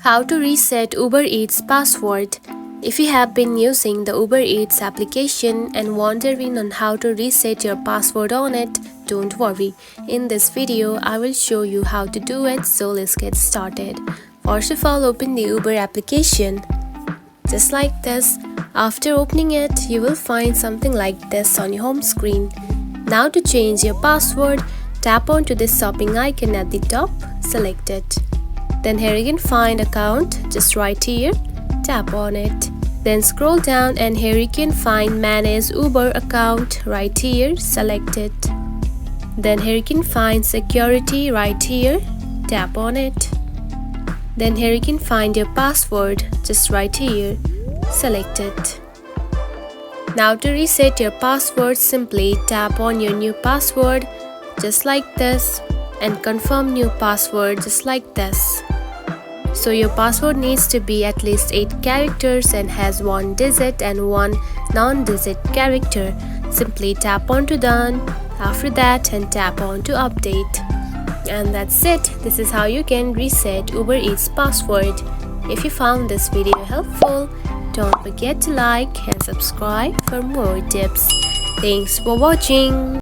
How to reset Uber Eats password. If you have been using the Uber Eats application and wondering on how to reset your password on it, don't worry. In this video, I will show you how to do it, so let's get started. First of all, open the Uber application. Just like this. After opening it, you will find something like this on your home screen. Now to change your password, tap onto this shopping icon at the top, select it. Then here you can find account, just right here, tap on it. Then scroll down and here you can find manage Uber account, right here, select it. Then here you can find security, right here, tap on it. Then here you can find your password, just right here, select it. Now to reset your password, simply tap on your new password, just like this, and confirm new password, just like this. So your password needs to be at least 8 characters and has 1 digit and 1 non-digit character. Simply tap onto done, after that, and tap on to update. And that's it. This is how you can reset Uber Eats password. If you found this video helpful, don't forget to like and subscribe for more tips. Thanks for watching.